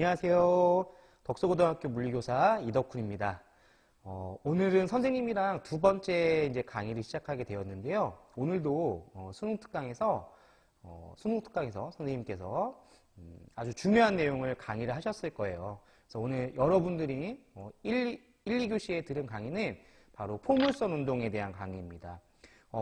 안녕하세요. 덕소고등학교 물리교사 이덕훈입니다. 오늘은 선생님이랑 두 번째 이제 강의를 시작하게 되었는데요. 오늘도 수능특강에서 선생님께서 아주 중요한 내용을 강의를 하셨을 거예요. 그래서 오늘 여러분들이 1, 2교시에 들은 강의는 바로 포물선 운동에 대한 강의입니다.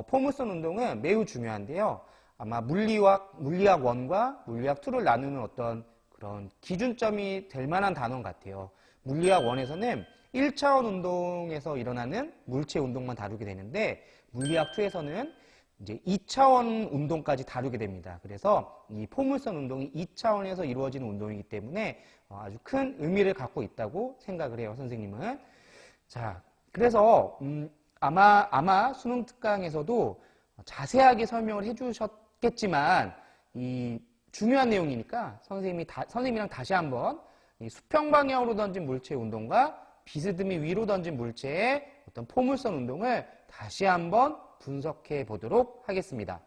포물선 운동은 매우 중요한데요. 아마 물리학 1과 물리학 2를 나누는 어떤 그런 기준점이 될 만한 단원 같아요. 물리학 1에서는 1차원 운동에서 일어나는 물체 운동만 다루게 되는데 물리학 2에서는 이제 2차원 운동까지 다루게 됩니다. 그래서 이 포물선 운동이 2차원에서 이루어지는 운동이기 때문에 아주 큰 의미를 갖고 있다고 생각을 해요, 선생님은. 자, 그래서 아마 수능 특강에서도 자세하게 설명을 해주셨겠지만 이 중요한 내용이니까 선생님이랑 다시 한번 이 수평 방향으로 던진 물체 운동과 비스듬히 위로 던진 물체의 어떤 포물선 운동을 다시 한번 분석해 보도록 하겠습니다.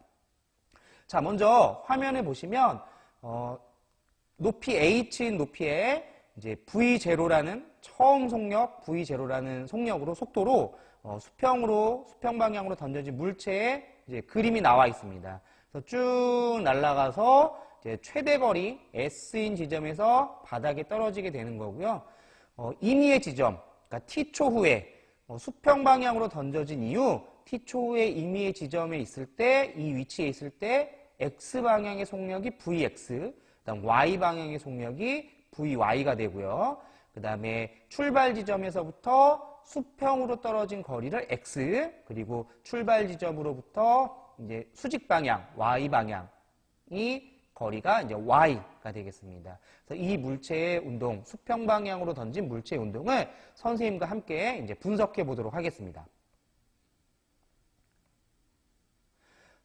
자, 먼저 화면에 보시면 높이 h인 높이에 이제 v0라는 처음 속력 v0라는 속도로 수평 방향으로 던져진 물체의 이제 그림이 나와 있습니다. 그래서 쭉 날아가서 이제 최대 거리 S인 지점에서 바닥에 떨어지게 되는 거고요. 임의의 지점, 그러니까 T초 후에 수평 방향으로 던져진 이후 T초 후에 임의의 지점에 있을 때, 이 위치에 있을 때 X방향의 속력이 Vx, 그다음 Y방향의 속력이 Vy가 되고요. 그 다음에 출발 지점에서부터 수평으로 떨어진 거리를 X, 그리고 출발 지점으로부터 이제 수직 방향, Y 방향이 거리가 이제 Y가 되겠습니다. 그래서 이 물체의 운동, 수평 방향으로 던진 물체의 운동을 선생님과 함께 이제 분석해 보도록 하겠습니다.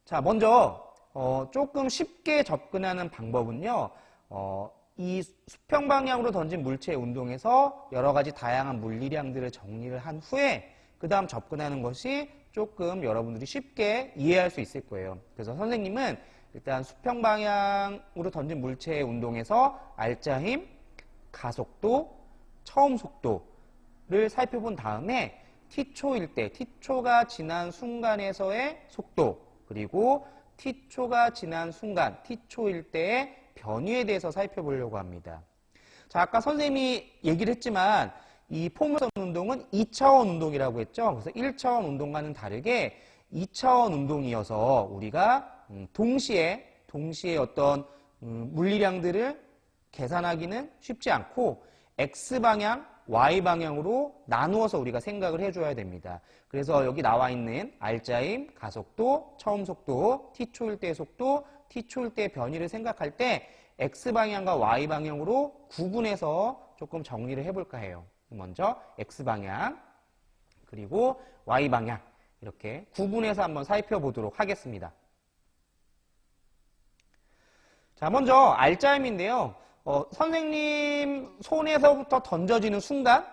자, 먼저 조금 쉽게 접근하는 방법은요. 이 수평 방향으로 던진 물체의 운동에서 여러 가지 다양한 물리량들을 정리를 한 후에 그 다음 접근하는 것이 조금 여러분들이 쉽게 이해할 수 있을 거예요. 그래서 선생님은 일단 수평 방향으로 던진 물체의 운동에서 알짜힘, 가속도, 처음 속도를 살펴본 다음에 T초일 때, T초가 지난 순간에서의 속도, 그리고 T초가 지난 순간, T초일 때의 변위에 대해서 살펴보려고 합니다. 자, 아까 선생님이 얘기를 했지만 이 포물선 운동은 2차원 운동이라고 했죠. 그래서 1차원 운동과는 다르게 2차원 운동이어서 우리가 동시에 어떤 물리량들을 계산하기는 쉽지 않고 X방향, Y방향으로 나누어서 우리가 생각을 해줘야 됩니다. 그래서 여기 나와 있는 알짜힘, 가속도, 처음 속도, T초일 때의 속도, T초일 때의 변위를 생각할 때 X방향과 Y방향으로 구분해서 조금 정리를 해볼까 해요. 먼저 X방향, 그리고 Y방향 이렇게 구분해서 한번 살펴보도록 하겠습니다. 자, 먼저 알짜힘인데요. 선생님 손에서부터 던져지는 순간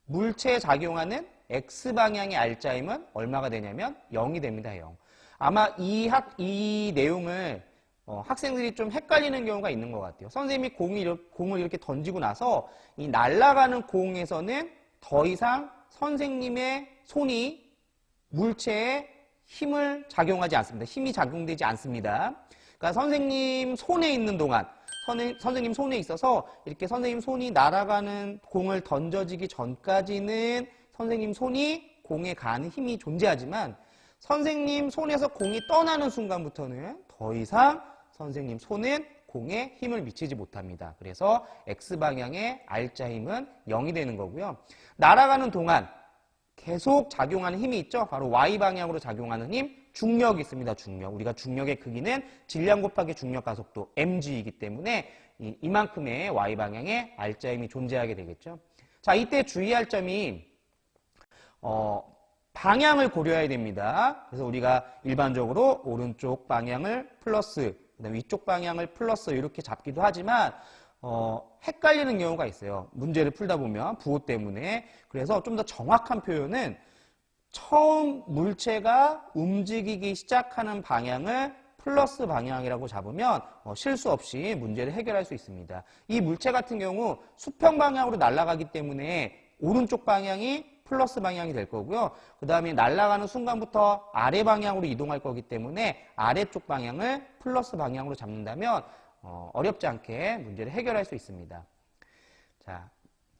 물체에 작용하는 X방향의 알짜힘은 얼마가 되냐면 0이 됩니다. 0. 아마 이 내용을 학생들이 좀 헷갈리는 경우가 있는 것 같아요. 선생님이 공을 이렇게 던지고 나서 이 날아가는 공에서는 더 이상 선생님의 손이 물체에 힘을 작용하지 않습니다. 힘이 작용되지 않습니다. 그러니까 선생님 손에 있는 동안 선생님 손에 있어서 이렇게 선생님 손이 날아가는 공을 던져지기 전까지는 선생님 손이 공에 가는 힘이 존재하지만 선생님 손에서 공이 떠나는 순간부터는 더 이상 선생님 손은 공에 힘을 미치지 못합니다. 그래서 X방향의 알짜힘은 0이 되는 거고요. 날아가는 동안 계속 작용하는 힘이 있죠. 바로 Y방향으로 작용하는 힘, 중력이 있습니다. 중력. 우리가 중력의 크기는 질량 곱하기 중력 가속도 mg이기 때문에 이만큼의 Y방향의 알짜힘이 존재하게 되겠죠. 자, 이때 주의할 점이 방향을 고려해야 됩니다. 그래서 우리가 일반적으로 오른쪽 방향을 플러스, 그다음에 위쪽 방향을 플러스 이렇게 잡기도 하지만 헷갈리는 경우가 있어요. 문제를 풀다 보면 부호 때문에. 그래서 좀 더 정확한 표현은 처음 물체가 움직이기 시작하는 방향을 플러스 방향이라고 잡으면 실수 없이 문제를 해결할 수 있습니다. 이 물체 같은 경우 수평 방향으로 날아가기 때문에 오른쪽 방향이 플러스 방향이 될 거고요. 그 다음에 날아가는 순간부터 아래 방향으로 이동할 거기 때문에 아래쪽 방향을 플러스 방향으로 잡는다면 어렵지 않게 문제를 해결할 수 있습니다. 자,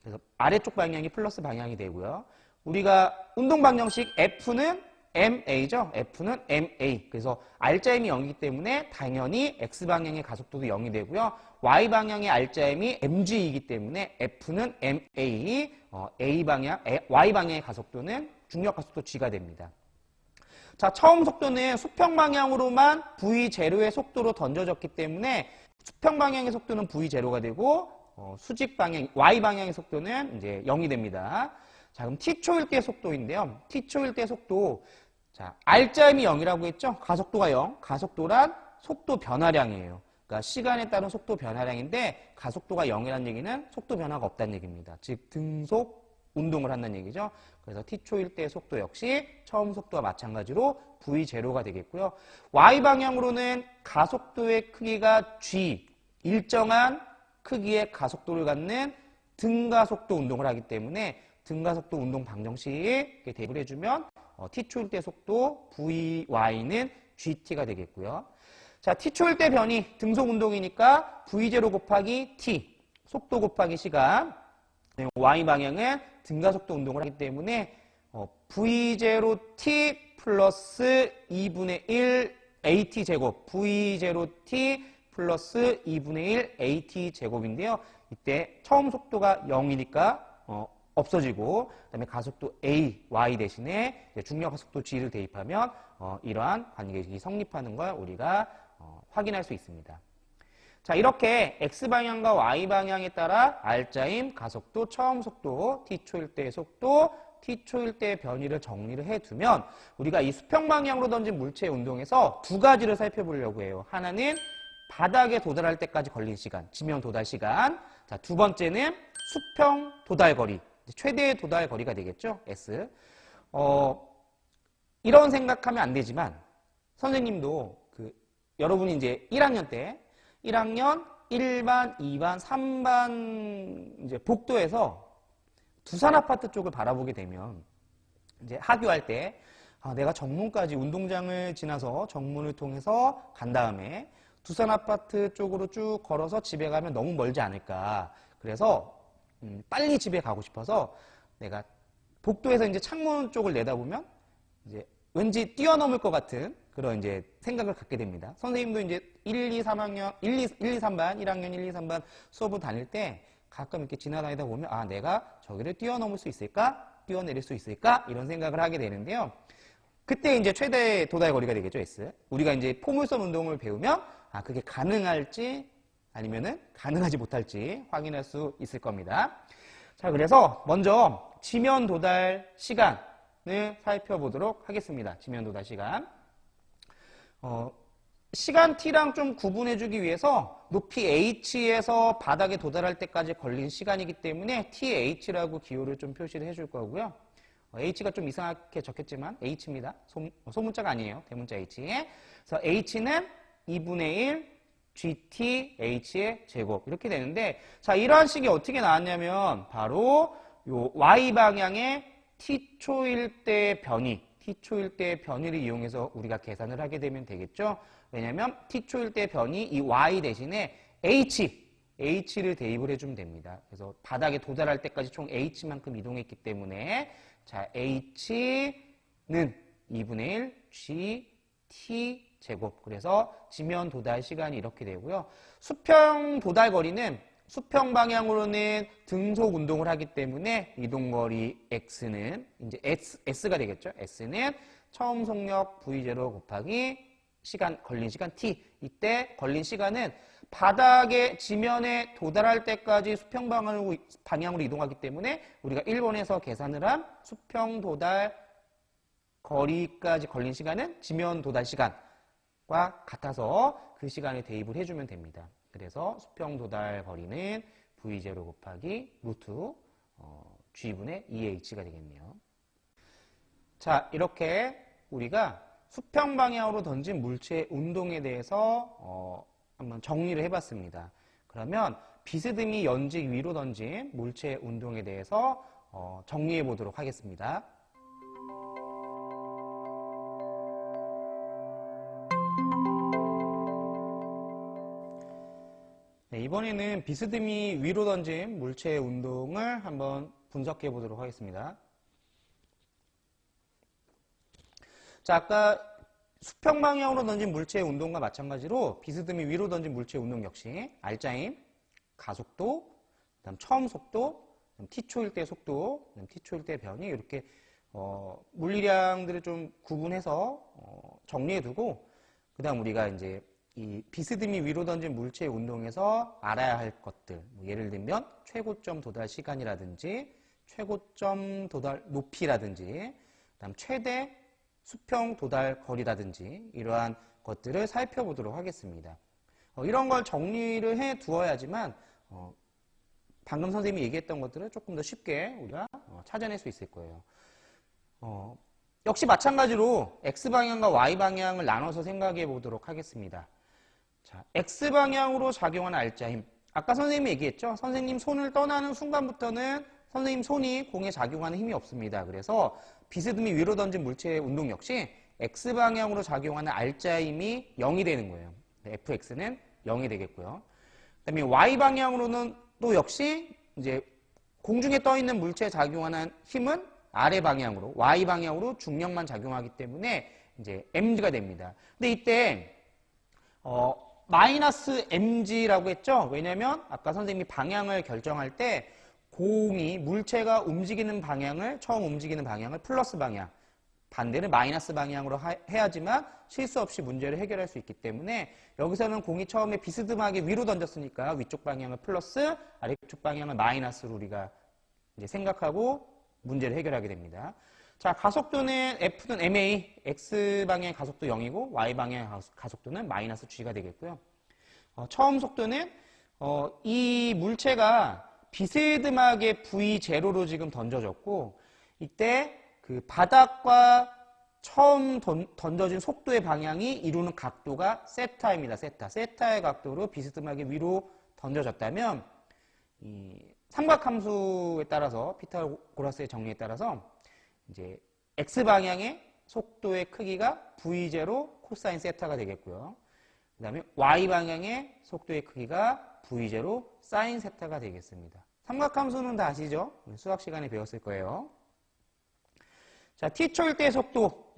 그래서 아래쪽 방향이 플러스 방향이 되고요. 우리가 운동 방정식 F는 MA죠. F는 MA. 그래서 R자임이 0이기 때문에 당연히 X방향의 가속도도 0이 되고요. Y방향의 R자임이 MG이기 때문에 F는 MA, Y방향의 가속도는 중력 가속도 G가 됩니다. 자, 처음 속도는 수평 방향으로만 V0의 속도로 던져졌기 때문에 수평 방향의 속도는 V0가 되고 수직 방향, Y방향의 속도는 이제 0이 됩니다. 자, 그럼 t초일 때 속도인데요. t초일 때 속도. 자, R자임이 0이라고 했죠? 가속도가 0. 가속도란 속도 변화량이에요. 그러니까 시간에 따른 속도 변화량인데 가속도가 0이라는 얘기는 속도 변화가 없다는 얘기입니다. 즉, 등속 운동을 한다는 얘기죠. 그래서 t초일 때 속도 역시 처음 속도와 마찬가지로 V0가 되겠고요. Y방향으로는 가속도의 크기가 G, 일정한 크기의 가속도를 갖는 등가속도 운동을 하기 때문에 등가속도 운동 방정식 대입을 해주면 t초일 때 속도 VY는 GT가 되겠고요. 자, t초일 때 변이 등속 운동이니까 V0 곱하기 T, 속도 곱하기 시간, Y방향은 등가속도 운동을 하기 때문에 V0T 플러스 2분의 1 AT 제곱, V0T 플러스 2분의 1 AT 제곱인데요. 이때 처음 속도가 0이니까 없어지고 그다음에 가속도 A, Y 대신에 중력 가속도 G를 대입하면 이러한 관계식이 성립하는 걸 우리가 확인할 수 있습니다. 자, 이렇게 X방향과 Y방향에 따라 R자임, 가속도, 처음 속도, t초일 때의 속도, t초일 때의 변이를 정리를 해두면 우리가 이 수평 방향으로 던진 물체의 운동에서 두 가지를 살펴보려고 해요. 하나는 바닥에 도달할 때까지 걸린 시간, 지면 도달 시간. 자, 두 번째는 수평 도달 거리, 최대의 도달 거리가 되겠죠, S. 이런 생각하면 안 되지만 선생님도 여러분이 이제 1학년 때 1학년 1반, 2반, 3반 이제 복도에서 두산 아파트 쪽을 바라보게 되면 이제 하교할 때 내가 정문까지 운동장을 지나서 정문을 통해서 간 다음에 두산 아파트 쪽으로 쭉 걸어서 집에 가면 너무 멀지 않을까. 그래서 빨리 집에 가고 싶어서 내가 복도에서 이제 창문 쪽을 내다보면 이제 왠지 뛰어넘을 것 같은 그런 이제 생각을 갖게 됩니다. 선생님도 이제 1, 2, 3반, 1학년 1, 2, 3반 수업을 다닐 때 가끔 이렇게 지나다니다 보면 내가 저기를 뛰어넘을 수 있을까? 뛰어내릴 수 있을까? 이런 생각을 하게 되는데요. 그때 이제 최대 도달 거리가 되겠죠, S. 우리가 이제 포물선 운동을 배우면 그게 가능할지 아니면은 가능하지 못할지 확인할 수 있을 겁니다. 자, 그래서 먼저 지면 도달 시간을 살펴보도록 하겠습니다. 지면 도달 시간. 시간 t랑 좀 구분해주기 위해서 높이 h에서 바닥에 도달할 때까지 걸린 시간이기 때문에 th라고 기호를 좀 표시를 해줄 거고요. h가 좀 이상하게 적혔지만 h입니다. 소문자가 아니에요. 대문자 h. 그래서 h는 2분의 1 gt h의 제곱 이렇게 되는데, 자, 이러한 식이 어떻게 나왔냐면 바로 요 y-방향의 t초일 때 변이, t초일 때 변이를 이용해서 우리가 계산을 하게 되면 되겠죠. 왜냐하면 t초일 때 변이 이 y 대신에 h를 대입을 해주면 됩니다. 그래서 바닥에 도달할 때까지 총 h만큼 이동했기 때문에 자, h는 2분의 1 gt 제곱. 그래서 지면 도달 시간이 이렇게 되고요. 수평 도달 거리는 수평 방향으로는 등속 운동을 하기 때문에 이동거리 x는 이제 s가 되겠죠. s는 처음 속력 v0 곱하기 시간, 걸린 시간 t. 이때 걸린 시간은 바닥에 지면에 도달할 때까지 수평 방향으로 이동하기 때문에 우리가 1번에서 계산을 한 수평 도달 거리까지 걸린 시간은 지면 도달 시간과 같아서 그 시간에 대입을 해주면 됩니다. 그래서 수평 도달 거리는 v0 곱하기 루트 g분의 2h가 되겠네요. 자, 이렇게 우리가 수평 방향으로 던진 물체의 운동에 대해서 한번 정리를 해봤습니다. 그러면 비스듬히 연직 위로 던진 물체의 운동에 대해서 정리해 보도록 하겠습니다. 네, 이번에는 비스듬히 위로 던진 물체의 운동을 한번 분석해 보도록 하겠습니다. 자, 아까 수평 방향으로 던진 물체의 운동과 마찬가지로 비스듬히 위로 던진 물체의 운동 역시 R자임, 가속도, 그다음 처음 속도, 그다음 t초일 때 속도, 그다음 t초일 때 변이 이렇게 물리량들을 좀 구분해서 정리해 두고 그다음 우리가 이제 이 비스듬히 위로 던진 물체의 운동에서 알아야 할 것들, 예를 들면 최고점 도달 시간이라든지 최고점 도달 높이라든지 그다음 최대 수평 도달 거리라든지 이러한 것들을 살펴보도록 하겠습니다. 이런 걸 정리를 해 두어야지만 방금 선생님이 얘기했던 것들을 조금 더 쉽게 우리가 찾아낼 수 있을 거예요. 역시 마찬가지로 X방향과 Y방향을 나눠서 생각해 보도록 하겠습니다. 자, X방향으로 작용하는 R자힘. 아까 선생님이 얘기했죠? 선생님 손을 떠나는 순간부터는 선생님 손이 공에 작용하는 힘이 없습니다. 그래서 비스듬히 위로 던진 물체의 운동 역시 X방향으로 작용하는 R자힘이 0이 되는 거예요. Fx는 0이 되겠고요. 그 다음에 Y방향으로는 또 역시 이제 공중에 떠 있는 물체에 작용하는 힘은 아래 방향으로, Y방향으로 중력만 작용하기 때문에 이제 mg가 됩니다. 근데 이때, 마이너스 mg라고 했죠? 왜냐면 아까 선생님이 방향을 결정할 때 공이, 물체가 움직이는 방향을, 처음 움직이는 방향을 플러스 방향, 반대는 마이너스 방향으로 해야지만 실수 없이 문제를 해결할 수 있기 때문에 여기서는 공이 처음에 비스듬하게 위로 던졌으니까 위쪽 방향을 플러스, 아래쪽 방향을 마이너스로 우리가 이제 생각하고 문제를 해결하게 됩니다. 자, 가속도는 F는 ma, X방향의 가속도 0이고 Y방향의 가속도는 마이너스 g가 되겠고요. 처음 속도는 이 물체가 비스듬하게 V0로 지금 던져졌고 이때 그 바닥과 처음 던져진 속도의 방향이 이루는 각도가 세타입니다. 세타의 각도로 비스듬하게 위로 던져졌다면 이 삼각함수에 따라서 피타고라스의 정리에 따라서 이제 X방향의 속도의 크기가 V0 코사인 세타가 되겠고요. 그 다음에 Y방향의 속도의 크기가 V0 사인 세타가 되겠습니다. 삼각함수는 다 아시죠? 수학 시간에 배웠을 거예요. 자, t초일 때 속도,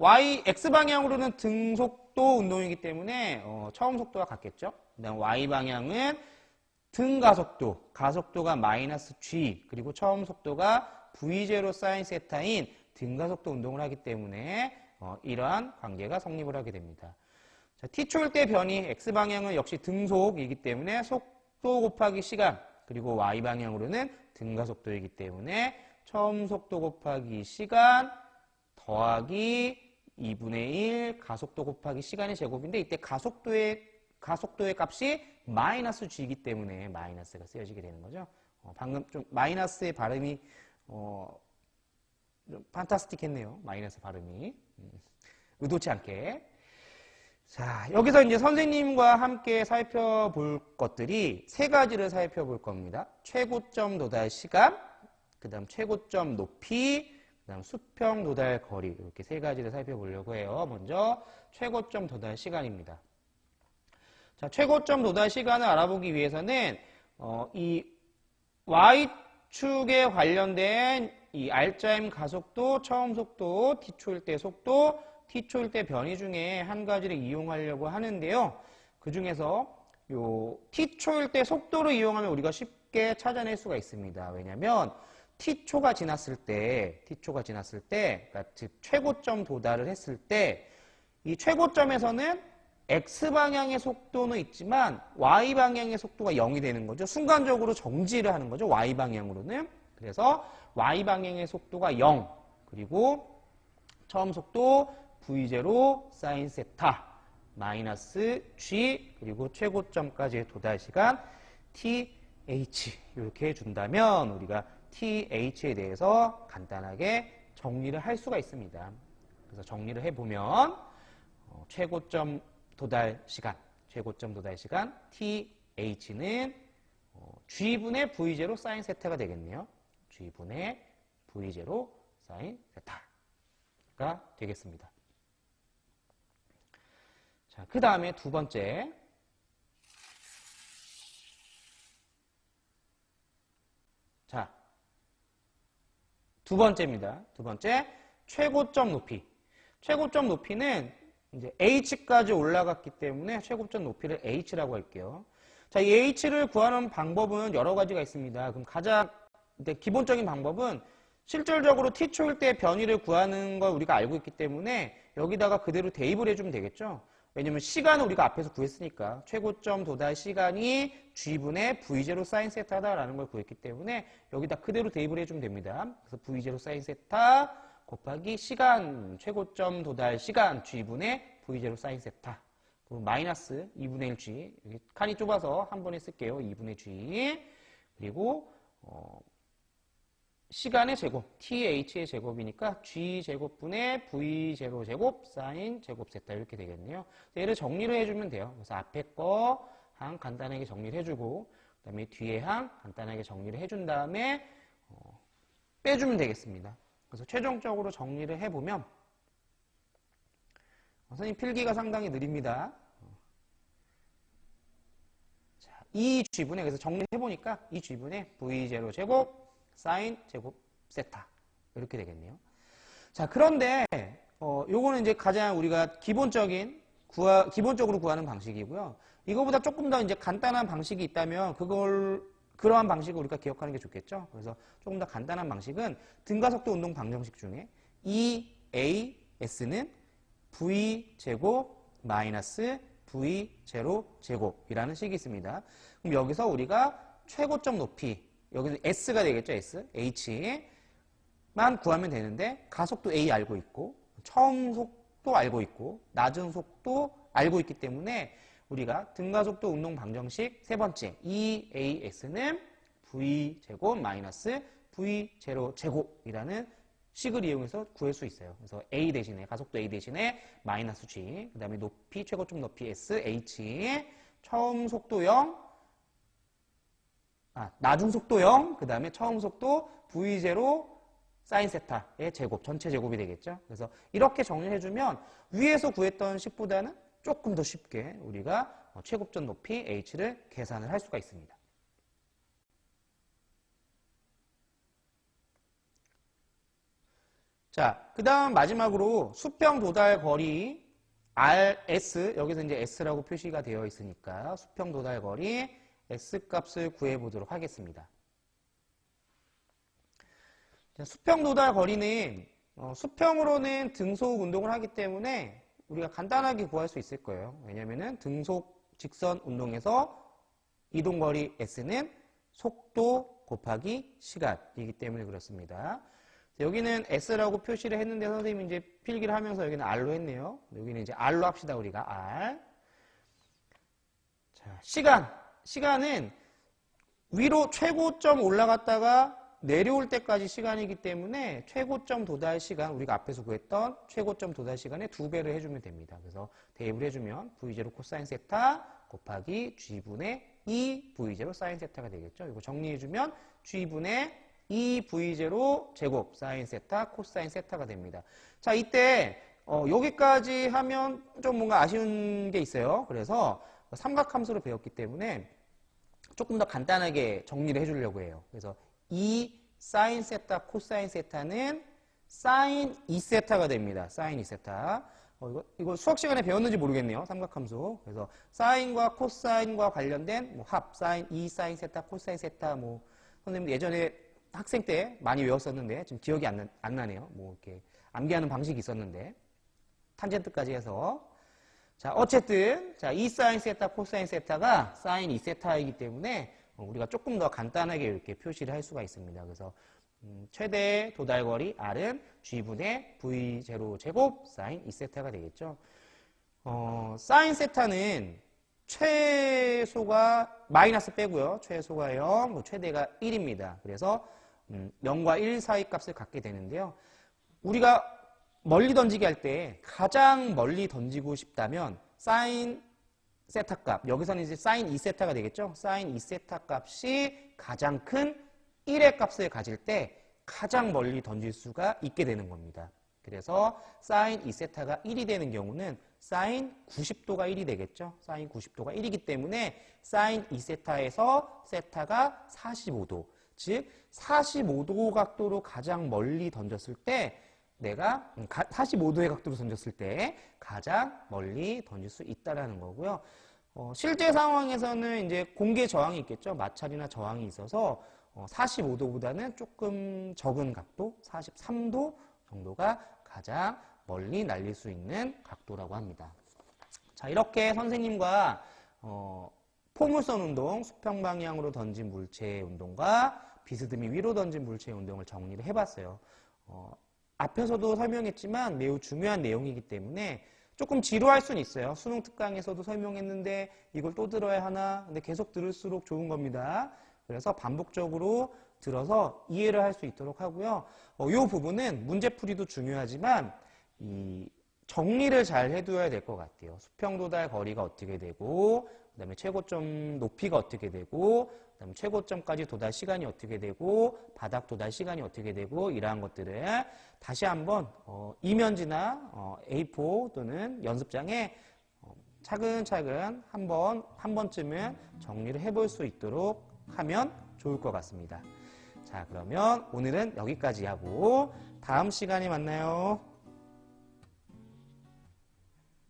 X방향으로는 등속도 운동이기 때문에 처음 속도와 같겠죠? 그 다음 Y방향은 등가속도, 가속도가 마이너스 g, 그리고 처음 속도가 V0 사인 세타인 등가속도 운동을 하기 때문에 이러한 관계가 성립을 하게 됩니다. 자, t초일 때 변이 X방향은 역시 등속이기 때문에 속도 곱하기 시간, 그리고 Y방향으로는 등가속도이기 때문에 처음 속도 곱하기 시간 더하기 2분의 1 가속도 곱하기 시간의 제곱인데 이때 가속도의 값이 마이너스 g이기 때문에 마이너스가 쓰여지게 되는 거죠. 방금 좀 마이너스의 발음이 좀 판타스틱했네요. 마이너스 발음이 의도치 않게. 자, 여기서 이제 선생님과 함께 살펴볼 것들이 세 가지를 살펴볼 겁니다. 최고점 도달 시간, 그 다음 최고점 높이, 그 다음 수평 도달 거리, 이렇게 세 가지를 살펴보려고 해요. 먼저 최고점 도달 시간입니다. 자, 최고점 도달 시간을 알아보기 위해서는 이 Y축에 관련된 이 R자임 가속도, 처음 속도, t초일 때 속도, t초일 때 변이 중에 한 가지를 이용하려고 하는데요. 그 중에서 요 t초일 때 속도를 이용하면 우리가 쉽게 찾아낼 수가 있습니다. 왜냐하면 t초가 지났을 때, 그러니까 즉 최고점 도달을 했을 때 이 최고점에서는 X방향의 속도는 있지만 Y방향의 속도가 0이 되는 거죠. 순간적으로 정지를 하는 거죠. Y방향으로는. 그래서 Y방향의 속도가 0, 그리고 처음 속도 V0 사인 세타 마이너스 G, 그리고 최고점까지의 도달 시간 TH 이렇게 해준다면 우리가 TH에 대해서 간단하게 정리를 할 수가 있습니다. 그래서 정리를 해보면 최고점 도달 시간 TH는 G분의 V0 사인 세타가 되겠네요. G분의 V0 사인 세타가 되겠습니다. 자, 그 다음에 두 번째. 자, 두 번째입니다. 두 번째, 최고점 높이. 최고점 높이는 이제 H까지 올라갔기 때문에 최고점 높이를 H라고 할게요. 자, 이 H를 구하는 방법은 여러 가지가 있습니다. 그럼 가장 기본적인 방법은 실질적으로 T초일 때 변위를 구하는 걸 우리가 알고 있기 때문에 여기다가 그대로 대입을 해주면 되겠죠. 왜냐면 시간을 우리가 앞에서 구했으니까 최고점 도달 시간이 G분의 V0 사인 세타다라는 걸 구했기 때문에 여기다 그대로 대입을 해주면 됩니다. 그래서 V0 사인 세타 곱하기 시간, 최고점 도달 시간 G분의 V0 사인 세타 마이너스 2분의 1G 여기 칸이 좁아서 한 번에 쓸게요. 2분의 G 그리고 시간의 제곱, TH의 제곱이니까 G제곱분의 V0 제곱 사인 제곱 세타 이렇게 되겠네요. 얘를 정리를 해주면 돼요. 그래서 앞에 거 항 간단하게 정리를 해주고 그 다음에 뒤에 항 간단하게 정리를 해준 다음에 빼주면 되겠습니다. 그래서 최종적으로 정리를 해보면 선생님 필기가 상당히 느립니다. 자, 이 G분의 그래서 정리해보니까 이 G분의 V0 제곱 사인 제곱 세타 이렇게 되겠네요. 자, 그런데 요거는 이제 가장 우리가 기본적으로 구하는 방식이고요. 이거보다 조금 더 이제 간단한 방식이 있다면 그러한 방식을 우리가 기억하는 게 좋겠죠. 그래서 조금 더 간단한 방식은 등가속도 운동 방정식 중에 EAS는 V 제곱 마이너스 V0 제곱이라는 식이 있습니다. 그럼 여기서 우리가 최고점 높이 여기는 S가 되겠죠, S. H만 구하면 되는데, 가속도 A 알고 있고, 처음 속도 알고 있고, 낮은 속도 알고 있기 때문에, 우리가 등가속도 운동 방정식 세 번째, EAS는 V제곱 마이너스 V0 제곱이라는 식을 이용해서 구할 수 있어요. 그래서 A 대신에, 가속도 A 대신에 마이너스 G, 그 다음에 높이, 최고점 높이 S, H, 처음 속도 0, 나중 속도 0, 그 다음에 처음 속도 V0 사인 세타의 제곱, 전체 제곱이 되겠죠. 그래서 이렇게 정리해주면 위에서 구했던 식보다는 조금 더 쉽게 우리가 최고점 높이 H를 계산을 할 수가 있습니다. 자, 그 다음 마지막으로 수평 도달 거리 RS, 여기서 이제 S라고 표시가 되어 있으니까 수평 도달 거리 S값을 구해보도록 하겠습니다. 수평 도달 거리는 수평으로는 등속 운동을 하기 때문에 우리가 간단하게 구할 수 있을 거예요. 왜냐하면 등속 직선 운동에서 이동거리 S는 속도 곱하기 시간이기 때문에 그렇습니다. 여기는 S라고 표시를 했는데 선생님이 이제 필기를 하면서 여기는 R로 했네요. 여기는 이제 R로 합시다, 우리가. R. 자, 시간은 위로 최고점 올라갔다가 내려올 때까지 시간이기 때문에 최고점 도달 시간, 우리가 앞에서 구했던 최고점 도달 시간의 2배를 해주면 됩니다. 그래서 대입을 해주면 V0 코사인 세타 곱하기 G분의 2V0 사인 세타가 되겠죠. 이거 정리해주면 G분의 2V0 제곱 사인 세타 코사인 세타가 됩니다. 자, 이때 여기까지 하면 좀 뭔가 아쉬운 게 있어요. 그래서 삼각함수를 배웠기 때문에 조금 더 간단하게 정리를 해주려고 해요. 그래서 이 사인 세타, 코사인 세타는 사인 2세타가 됩니다. 사인 2세타. 이거 수학 시간에 배웠는지 모르겠네요. 삼각함수. 그래서 사인과 코사인과 관련된 합, 사인 2 사인 세타, 코사인 세타 선생님 예전에 학생 때 많이 외웠었는데 지금 기억이 안 나네요. 이렇게 암기하는 방식이 있었는데 탄젠트까지 해서 자, 어쨌든, 자, 2 사인 세타, 코사인 세타가 사인 2세타이기 때문에 우리가 조금 더 간단하게 이렇게 표시를 할 수가 있습니다. 그래서 최대 도달거리 R은 G분의 V0 제곱 사인 2세타가 되겠죠. 사인 세타는 최소가 마이너스 빼고요. 최소가 0, 최대가 1입니다. 그래서 0과 1 사이 값을 갖게 되는데요. 우리가 멀리 던지기 할 때 가장 멀리 던지고 싶다면 사인 세타 값, 여기서는 이제 사인 2세타가 되겠죠? 사인 2세타 값이 가장 큰 1의 값을 가질 때 가장 멀리 던질 수가 있게 되는 겁니다. 그래서 사인 2세타가 1이 되는 경우는 사인 90도가 1이 되겠죠? 사인 90도가 1이기 때문에 사인 2세타에서 세타가 45도, 즉 45도 각도로 가장 멀리 던졌을 때 내가 45도의 각도로 던졌을 때 가장 멀리 던질 수 있다라는 거고요. 실제 상황에서는 이제 공개 저항이 있겠죠. 마찰이나 저항이 있어서 45도보다는 조금 적은 각도, 43도 정도가 가장 멀리 날릴 수 있는 각도라고 합니다. 자, 이렇게 선생님과 포물선 운동, 수평 방향으로 던진 물체의 운동과 비스듬히 위로 던진 물체의 운동을 정리를 해봤어요. 앞에서도 설명했지만 매우 중요한 내용이기 때문에 조금 지루할 수는 있어요. 수능 특강에서도 설명했는데 이걸 또 들어야 하나? 근데 계속 들을수록 좋은 겁니다. 그래서 반복적으로 들어서 이해를 할 수 있도록 하고요. 이 부분은 문제풀이도 중요하지만 이 정리를 잘 해둬야 될 것 같아요. 수평 도달 거리가 어떻게 되고, 그 다음에 최고점 높이가 어떻게 되고, 그 다음에 최고점까지 도달 시간이 어떻게 되고, 바닥 도달 시간이 어떻게 되고, 이러한 것들을 다시 한번 이면지나 A4 또는 연습장에 차근차근 한 번쯤은 정리를 해볼 수 있도록 하면 좋을 것 같습니다. 자, 그러면 오늘은 여기까지 하고 다음 시간에 만나요.